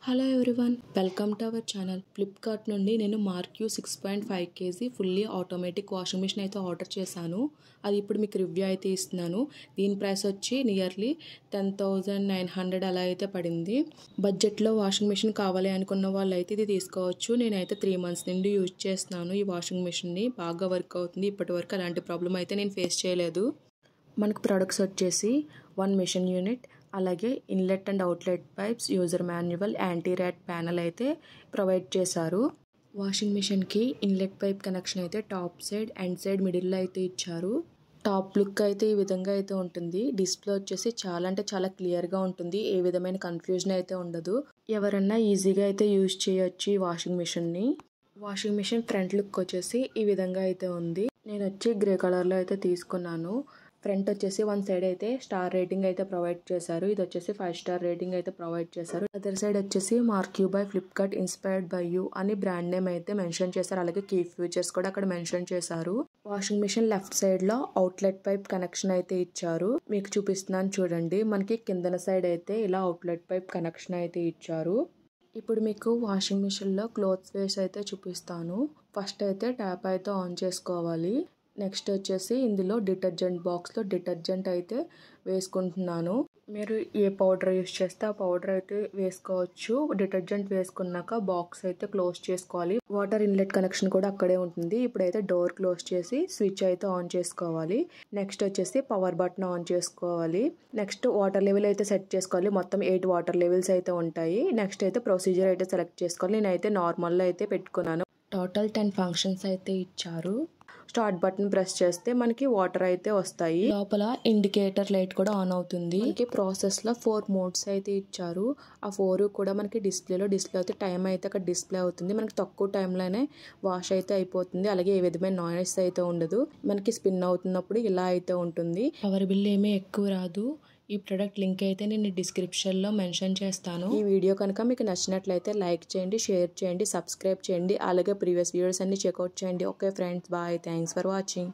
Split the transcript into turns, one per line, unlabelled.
Hello everyone, welcome to our channel. Flipkart నుండి నేను Marq 6.5 kg fully automatic washing machine అయితే order చేశాను. అది ఇప్పుడు మీకు రివ్యూ అయితే ఇస్తున్నాను. దీని ప్రైస్ వచ్చి నియర్లీ 10,900 అలా అయితే పడింది. బడ్జెట్లో వాషింగ్ మిషన్ కావాలి అనుకున్న వాళ్ళు అయితే ఇది తీసుకోవచ్చు. నేనైతే 3 months నుండి యూజ్ చేస్తున్నాను ఈ వాషింగ్ మిషన్ని. బాగా వర్క్ అవుతుంది. ఇప్పటి వరకు అలాంటి ప్రాబ్లం అయితే నేను ఫేస్ చేయలేదు. మనకు ప్రొడక్ట్స్ వచ్చేసి 1 మిషన్ యూనిట్, అలాగే inlet and outlet pipes, user manual, anti rat panel అయితే ప్రొవైడ్ చేశారు. వాషింగ్ మిషన్కి ఇన్లెట్ పైప్ కనెక్షన్ అయితే టాప్ సైడ్, ఎండ్ సైడ్, మిడిల్లో అయితే ఇచ్చారు. టాప్ లుక్ అయితే ఈ విధంగా అయితే ఉంటుంది. డిస్ప్లే వచ్చేసి చాలా క్లియర్గా ఉంటుంది. ఏ విధమైన కన్ఫ్యూజన్ అయితే ఉండదు. ఎవరన్నా ఈజీగా అయితే యూజ్ చేయొచ్చు ఈ వాషింగ్ మిషన్ని. వాషింగ్ మిషన్ ఫ్రంట్ లుక్ వచ్చేసి ఈ విధంగా అయితే ఉంది. నేను వచ్చి గ్రే కలర్లో అయితే తీసుకున్నాను. ఫ్రంట్ వచ్చేసి 1 సైడ్ అయితే స్టార్ రేటింగ్ అయితే ప్రొవైడ్ చేశారు. ఇది వచ్చేసి 5 స్టార్ రేటింగ్ అయితే ప్రొవైడ్ చేశారు. అదర్ సైడ్ వచ్చేసి marquee by Flipkart, inspired by you అని బ్రాండ్ నేమ్ అయితే మెన్షన్ చేశారు. అలాగే కీ ఫీచర్స్ కూడా అక్కడ మెన్షన్ చేశారు. వాషింగ్ మిషన్ లెఫ్ట్ సైడ్ లో అవుట్లెట్ పైప్ కనెక్షన్ అయితే ఇచ్చారు. మీకు చూపిస్తున్నాను చూడండి. మనకి కిందన సైడ్ అయితే ఇలా అవుట్లెట్ పైప్ కనెక్షన్ అయితే ఇచ్చారు. ఇప్పుడు మీకు వాషింగ్ మిషన్లో క్లోత్స్ వేసి అయితే చూపిస్తాను. ఫస్ట్ అయితే ట్యాప్ అయితే ఆన్ చేసుకోవాలి. నెక్స్ట్ వచ్చేసి ఇందులో డిటర్జెంట్ బాక్స్లో డిటర్జెంట్ అయితే వేసుకుంటున్నాను. మీరు ఏ పౌడర్ యూస్ చేస్తే ఆ పౌడర్ అయితే వేసుకోవచ్చు. డిటర్జెంట్ వేసుకున్నాక బాక్స్ అయితే క్లోజ్ చేసుకోవాలి. వాటర్ ఇన్లెట్ కనెక్షన్ కూడా అక్కడే ఉంటుంది. ఇప్పుడైతే డోర్ క్లోజ్ చేసి స్విచ్ అయితే ఆన్ చేసుకోవాలి. నెక్స్ట్ వచ్చేసి పవర్ బటన్ ఆన్ చేసుకోవాలి. నెక్స్ట్ వాటర్ లెవెల్ అయితే సెట్ చేసుకోవాలి. మొత్తం 8 వాటర్ లెవెల్స్ అయితే ఉంటాయి. నెక్స్ట్ అయితే ప్రొసీజర్ అయితే సెలెక్ట్ చేసుకోవాలి. నేనైతే నార్మల్లో అయితే పెట్టుకున్నాను. టోటల్ 10 ఫంక్షన్స్ అయితే ఇచ్చారు. స్టార్ట్ బటన్ ప్రెస్ చేస్తే మనకి వాటర్ అయితే వస్తాయి. లోపల ఇండికేటర్ లైట్ కూడా ఆన్ అవుతుంది. మనకి ప్రాసెస్ లో 4 మోడ్స్ అయితే ఇచ్చారు. ఆ 4 కూడా మనకి డిస్ప్లే అయితే టైం అయితే అక్కడ డిస్ప్లే అవుతుంది. మనకి తక్కువ టైంలోనే వాష్ అయితే అయిపోతుంది. అలాగే ఏ విధమైన నాయిస్ అయితే ఉండదు. మనకి స్పిన్ అవుతున్నప్పుడు ఇలా అయితే ఉంటుంది. పవర్ బిల్ ఏమీ ఎక్కువ రాదు. ఈ ప్రొడక్ట్ లింక్ అయితే నేను డిస్క్రిప్షన్లో మెన్షన్ చేస్తాను. ఈ వీడియో కనుక మీకు నచ్చినట్లయితే లైక్ చేయండి, షేర్ చేయండి, సబ్స్క్రైబ్ చేయండి. అలాగే ప్రీవియస్ వీడియోస్ అన్ని చెక్అవుట్ చేయండి. Okay friends, bye. Thanks for watching.